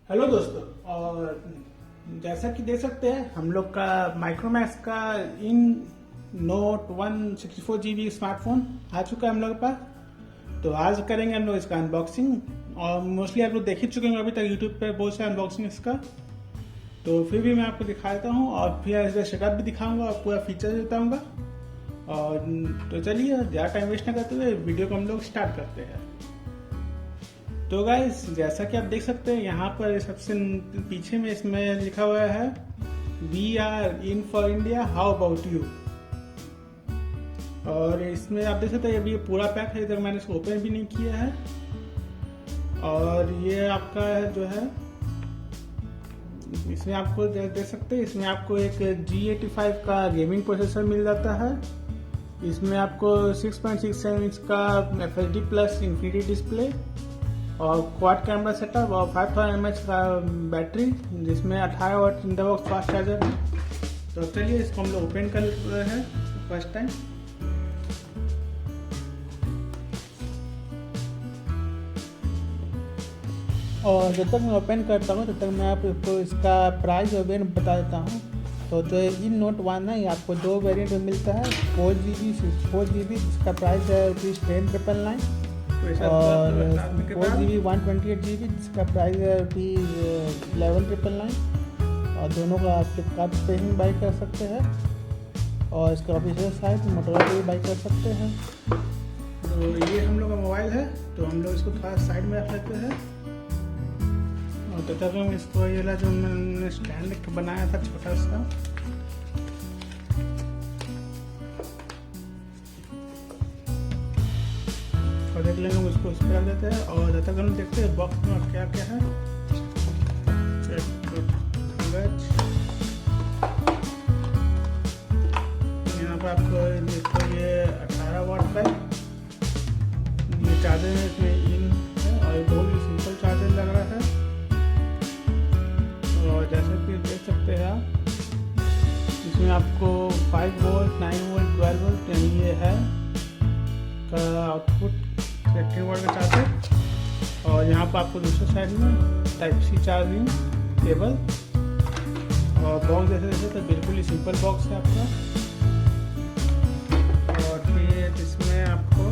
Hello दोस्तों, और जैसा कि देख सकते हैं हम लोग का माइक्रोमैक्स का इन नोट 164 GB स्मार्टफोन आ चुका है हम लोग के पास। तो आज करेंगे हम लोग इसका अनबॉक्सिंग, और मोस्टली आप लोग देख ही चुके हैं अभी तक यूट्यूब पे बहुत सारे अनबॉक्सिंग इसका। तो फिर भी मैं आपको दिखा देता हूँ और फिर इसका सेटअप भी दिखाऊंगा और पूरा फीचर बताऊंगा। और तो चलिए ज़्यादा टाइम वेस्ट ना करते हुए वीडियो को हम लोग स्टार्ट करते हैं। तो गाइस, जैसा कि आप देख सकते हैं यहाँ पर सबसे पीछे में इसमें लिखा हुआ है we are in for India, how about you. और इसमें आप देख सकते हैं अभी ये पूरा पैक है, इधर मैंने इसको ओपन भी नहीं किया है। और ये आपका जो है इसमें आपको देख सकते हैं, इसमें आपको एक G85 का गेमिंग प्रोसेसर मिल जाता है। इसमें आपको 6.67 इंच का FHD प्लस इंफिनिटी डिस्प्ले और क्वाड कैमरा सेटअप और 5000 mAh का बैटरी, जिसमें 18 watt in the box fast charger है। तो चलिए इसको हम लोग ओपन कर रहे हैं फर्स्ट टाइम। और जब तक मैं ओपन करता हूँ तब तक मैं आपको इसका प्राइस और वेरिएंट बता देता हूँ। तो जो इन नोट 1 है, ये आपको दो वेरिएंट में मिलता है, 4GB 64GB, जिसका प्राइस है ₹10,999 और 4GB 128GB, जिसका प्राइस है ₹11,999। और दोनों का आप फ्लिपकार्ट पे ही बाई कर सकते हैं, और इसका ऑफिशियल साइट मोटोरोला पे भी बाई कर सकते हैं। तो ये हम लोग का मोबाइल है, तो हम लोग इसको थोड़ा साइड में रख लेते हैं। और तो तब हम इसको ये जो मैंने स्टैंड बनाया था छोटा सा, और देख लेंगे उसको इस पर रख देते हैं। और जब तक हम देखते हैं बॉक्स में क्या क्या है। यहाँ पर आपको देखो ये 18 वाट का ये चार्जर है, इसमें इन है और बहुत ही सिंपल चार्जर लग रहा है। और जैसे कि देख सकते हैं आप, इसमें आपको 5 वोल्ट 9 वोल्ट 12 वोल्ट यानी ये है का आउटपुट 18 वाट का चार्जर। और यहाँ पर आपको दूसरे साइड में Type-C चार्जिंग केबल और बॉक्स जैसे तो बिल्कुल ही सिंपल बॉक्स है आपका। और फिर इसमें आपको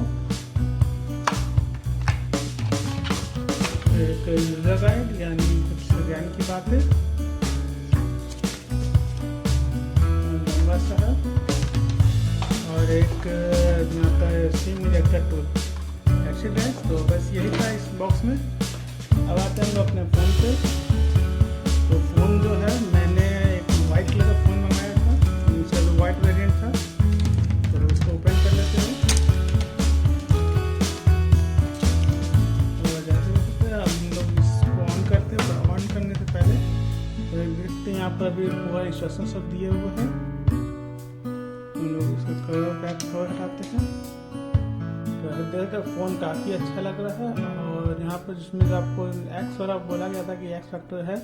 एक यूजर गाइड यानी कुछ ज्ञान की बात है, लंबा सा है, और एक यहाँ का सिम इजेक्टर टूल। तो बस यही था इस बॉक्स में। अब आते हैं हम अपने फ़ोन पे। तो फ़ोन जो है, मैंने एक वाइट कलर का फ़ोन मंगाया था, इसका वाइट वेरिएंट था। तो इसको ओपन कर लेते हैं। और जैसे हम लोग इसको ऑन करते हैं, तो ऑन करने से पहले तो देखते हैं यहाँ पर अभी पूरा इंस्ट्रक्शन सब दिए हुए हैं। हम लोग इसका कवर बैक कवर हटाते हैं। देखकर फ़ोन काफ़ी अच्छा लग रहा है। और यहाँ पर जिसमें आपको एक्स वाला बोला गया था कि एक्स फैक्टर है,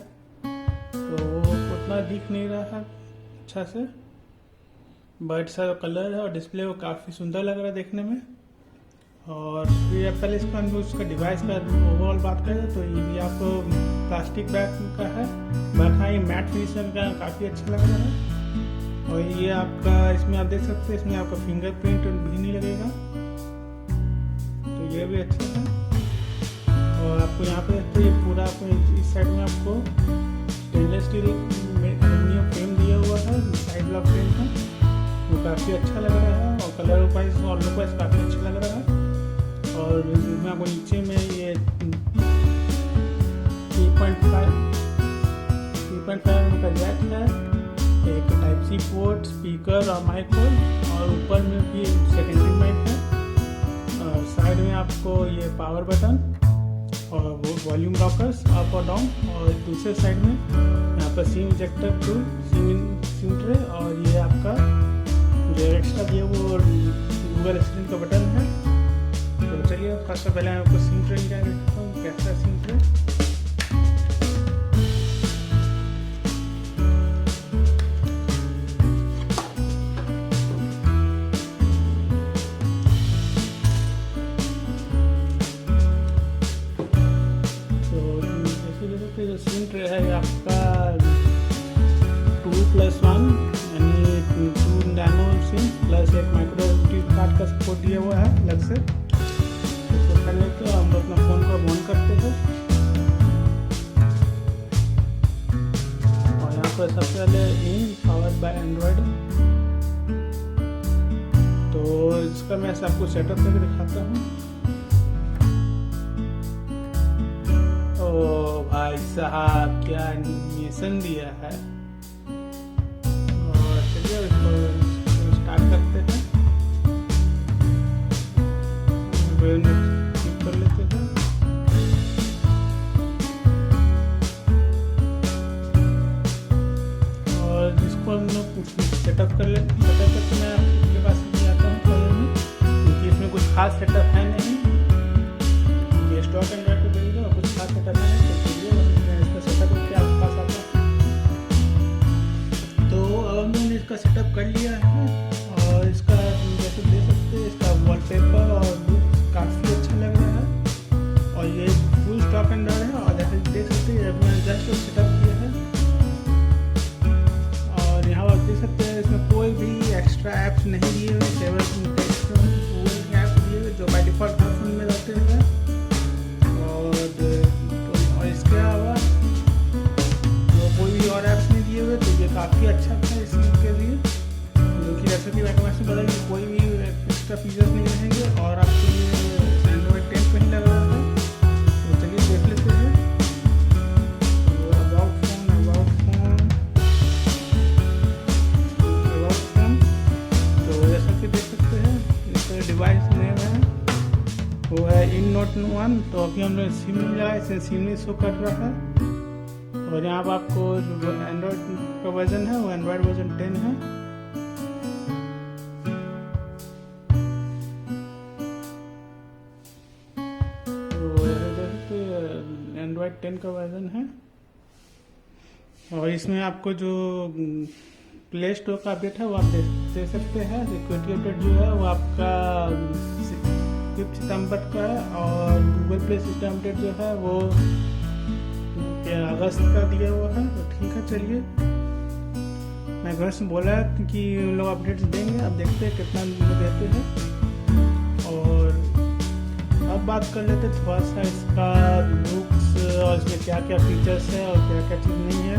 तो वो उतना दिख नहीं रहा है अच्छा से, बट सर कलर है और डिस्प्ले वो काफ़ी सुंदर लग रहा है देखने में। और फिर पहले इसका हम उसका डिवाइस का ओवरऑल बात करें तो ये भी आपको प्लास्टिक बैग का है, बट हाँ ये मैट फिनिश का काफ़ी अच्छा लग रहा है। और ये आपका इसमें आप देख सकते हैं, इसमें आपका फिंगरप्रिंट भी नहीं लगेगा, ये भी अच्छा है। और आपको यहाँ पे तो ये पूरा आपको इस साइड में आपको स्टेनलेस स्टील एल्यूमिनियम फ्रेम दिया हुआ है, साइड लॉक फ्रेम है, वो काफ़ी अच्छा लग रहा है। और कलर वाइज और लुक वाइज काफ़ी अच्छा लग रहा है। और इसमें आपको नीचे में ये 3.5 का जैक है, एक Type-C पोर्ट, स्पीकर और माइक होल, और ऊपर में भी सेकेंडरी माइक है। साइड में आपको ये पावर बटन और वो वॉल्यूम रॉकर्स अप और डाउन। और दूसरे साइड में यहाँ पर SIM ejector tool, SIM tray, और ये आपका जो एक्स्ट्रा दिया वो गूगल असिस्टेंट का बटन है। तो चलिए फर्स्ट से पहले मैं आपको सिम ट्रे क्या देखता हूँ, कैसा सिम ट्रे। दिया हुआ है अलग से। इसको करने के हम लोग अपना फ़ोन को ऑन करते हैं और यहाँ पर सबसे पहले इन पावर्ड बाय एंड्रॉयड। तो इसका मैं आपको सेटअप करके दिखाता हूँ। ओ भाई साहब क्या एनिमेशन दिया है। और चलिए इसको स्टार्ट करते हैं, क्लिक कर लेते हैं। और जिसको हम लोग सेटअप कर लेते हैं, सेटअप करके मैं आपके पास भी आता हूँ कलर में, क्योंकि इसमें कुछ खास सेटअप है नहीं, ये स्टॉक एंड राइट पे भेज और कुछ खास सेटअप है नहीं। तो चलिए मैं इसका सेटअप करके आपके पास आता हूँ। तो अब हमने इसका सेटअप कर लिया है और इसका जैसे देख सकते हैं इसका वॉलपेपर और लुक काफ़ी अच्छा लग रहा है और ये फुल स्टॉक एंड राइट है। और जैसे देख सकते हैं मैंने जस्ट सेटअप किया है और यहाँ आप देख सकते हैं इसमें कोई भी एक्स्ट्रा ऐप्स नहीं दिए हुए, केवल टेक्स्ट ऐप दिए हुए जो बाय डिफॉल्ट हर फोन में रहते हैं। और इसके अलावा जो कोई भी और ऐप्स नहीं दिए हुए, तो ये काफ़ी अच्छा था इसके लिए, क्योंकि जैसे कि माइक्रोमैक्स में बता कि कोई भी एक्स्ट्रा फीचर्स नहीं रहेंगे और आपको ये एंड्रॉयड 10 पे ही लग रहा है। तो चलिए देख लेते हैं। अबाउट फोन तो जैसा कि देख सकते हैं इसका डिवाइस नेम है वो है इन नोट 1। तो अभी हम लोग सिम नहीं लगाए, इसे सिम नहीं शो कर रहा है। और यहाँ पर आपको जो एंड्रॉयड का वर्जन है वो एंड्रॉयड वर्जन 10 है। तो एंड्रॉयड 10 का वर्जन है और इसमें आपको जो प्ले स्टोर का अपडेट है वो आप दे सकते हैं। सिक्योरिटी अपडेट जो है वो आपका 5 सितंबर का है और गूगल प्ले सिस्टम अपडेट जो है वो अगस्त का दिया हुआ है। तो ठीक है, चलिए मैं घर से बोला है कि उन लोग अपडेट्स देंगे, अब देखते हैं कितना देते हैं। और अब बात कर लेते हैं थोड़ा सा इसका लुक्स और इसमें क्या क्या फीचर्स है और क्या क्या चीज़ नहीं है।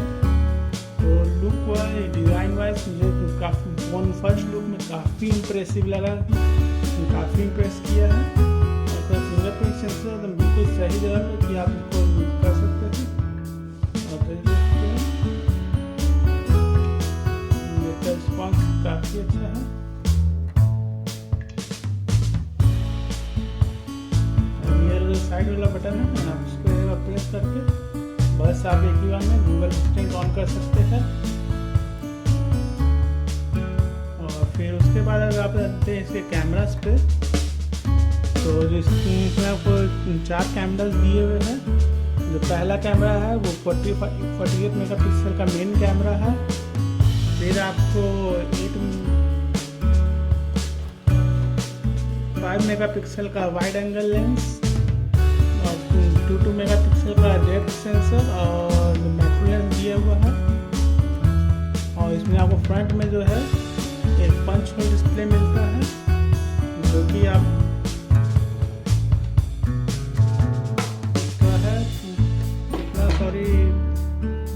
तो लुक वाइज, डिज़ाइन वाइज मुझे काफ़ी फ़ोन फर्स्ट लुक में काफ़ी इम्प्रेसिव लगा, काफ़ी इम्प्रेस किया है। और फिंगरप्रिंट सेंसर एकदम बिल्कुल सही जगह पे कि आप इसको कर सकते हैं। और ये रिस्पॉन्स काफ़ी अच्छा है। ये जो साइड वाला बटन है आप उस पर प्रेस करके बस आप एक ही बार में गूगल असिस्टेंट ऑन कर सकते हैं। और फिर उसके बाद अगर आप जाते हैं इसके कैमरास पे, तो इसमें आपको 4 कैमरास दिए हुए हैं। जो पहला कैमरा है वो 48 मेगापिक्सल का मेन कैमरा है। फिर आपको 5 मेगापिक्सल का वाइड एंगल लेंस और 2 मेगापिक्सल का डेप्थ सेंसर और मैक्रो लेंस दिया हुआ है। और इसमें आपको फ्रंट में जो है एक पंच होल डिस्प्ले मिलता है, जो कि आप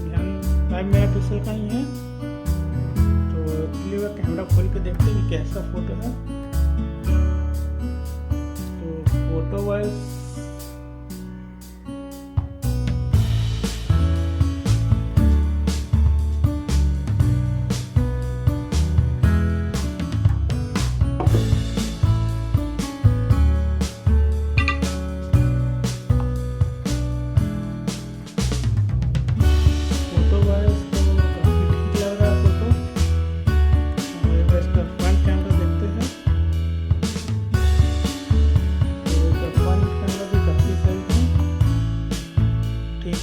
ध्यान 5 मेगापिक्सल का ही है। तो इसलिए वह कैमरा खोल के देखते हैं कि कैसा फोटो है। तो फोटो वाइज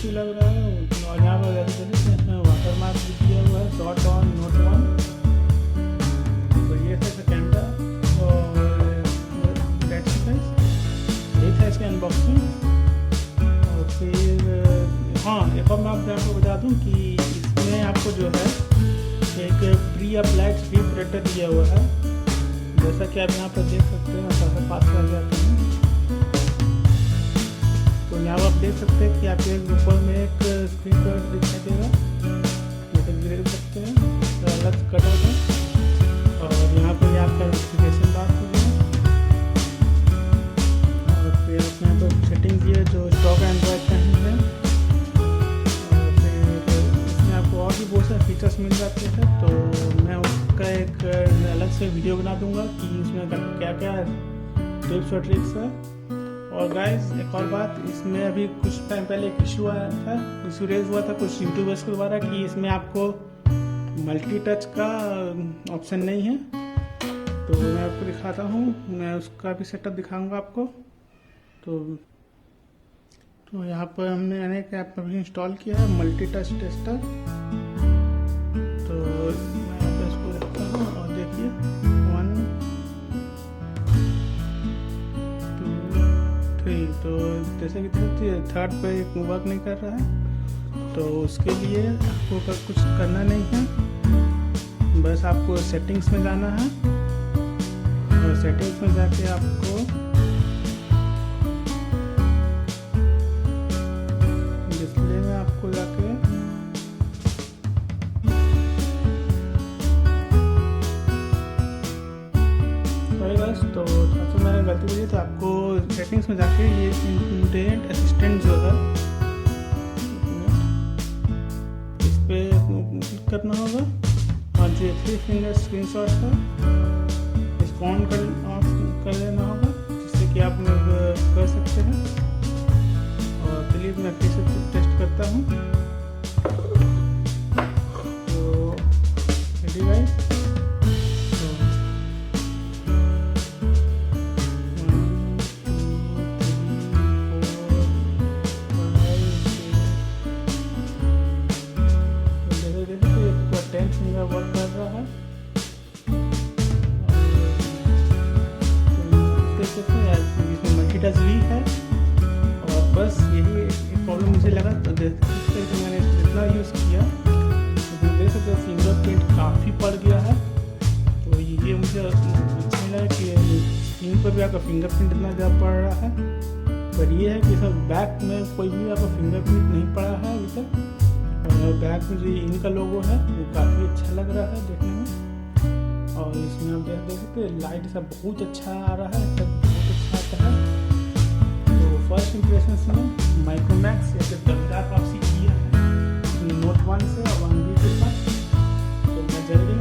लग रहा है। और यहाँ पर इसमें वाटर मार्क भी दिया हुआ है, शॉट ऑन नोट 1। तो ये था इसका कैमरा और ये था इसका अनबॉक्सिंग। और फिर हाँ, एक और मैं आपको बता दूँ कि इसमें आपको जो है एक प्री अप्लाइड स्क्रीन प्रोटेक्टर दिया हुआ है, जैसा कि आप यहाँ पर देख सकते हैं, मैं थोड़ा सा पास कर जाता हूँ। तो यहाँ आप देख सकते हैं कि आपके ऊपर में एक स्क्रीन पर दिखाई देगा, जैसे देख सकते हैं तो अलग कलर है। और यहाँ पर आपका नोटिफिकेशन बार हो गया, और फिर यहाँ पर सेटिंग की है जो स्टॉक एंड्रॉइड का ही है। और फिर इसमें आपको और भी बहुत सारे फीचर्स मिल जाते हैं, तो मैं उसका एक अलग से वीडियो बना दूंगा कि इसमें क्या क्या टिप्स और ट्रिक्स है। और गाइस एक और बात, इसमें अभी कुछ टाइम पहले एक इशू आया था, इशू रेज हुआ था कुछ यूट्यूबर्स के द्वारा कि इसमें आपको मल्टी टच का ऑप्शन नहीं है। तो मैं आपको दिखाता हूँ, मैं उसका भी सेटअप दिखाऊंगा आपको। तो यहाँ पर हमने अनेक ऐप अभी इंस्टॉल किया है मल्टी टच टेस्टर। तो मैं यहाँ पर इसको रखता हूँ और देखिए 1 2 3। तो जैसे कि थर्ड पे वर्क नहीं कर रहा है, तो उसके लिए आपको कुछ करना नहीं है, बस आपको सेटिंग्स में जाना है। और सेटिंग्स में जाके आपको डिस्प्ले में आपको जाके तो मैंने गलती की, तो आपको सेटिंग्स में जाके ये इंटरनेट असिस्टेंट जो है इस पे क्लिक करना होगा, और जो 3 फिंगर स्क्रीनशॉट है इसको ऑन कर लेना होगा, जिससे कि आप लोग कर सकते हैं। और चलिए मैं फिर से टेस्ट करता हूँ। तो रेडी गाइस, वर्क कर रहा है। इसमें मल्टी टच भी है, और बस यही एक प्रॉब्लम मुझे लगा। तो मैंने जितना यूज़ किया तो देख सकते हैं फिंगरप्रिंट काफ़ी पड़ गया है। तो ये मुझे अच्छा लगा कि स्क्रीन पर भी आपका फिंगरप्रिंट इतना ज़्यादा पड़ रहा है, पर ये है कि इसमें बैक में कोई भी आपका फिंगरप्रिंट नहीं पड़ा है अभी तक। और बैक में जो इनका लोगो है वो काफ़ी अच्छा लग रहा है देखने में। और इसमें आप देख सकते हैं लाइट सब बहुत अच्छा आ रहा है, सब बहुत अच्छा आता है। तो फर्स्ट इंप्रेशन में माइक्रोमैक्स या फिर दमदार वापसी किया है नोट 1 से और 1B के साथ। तो मैं जल्दी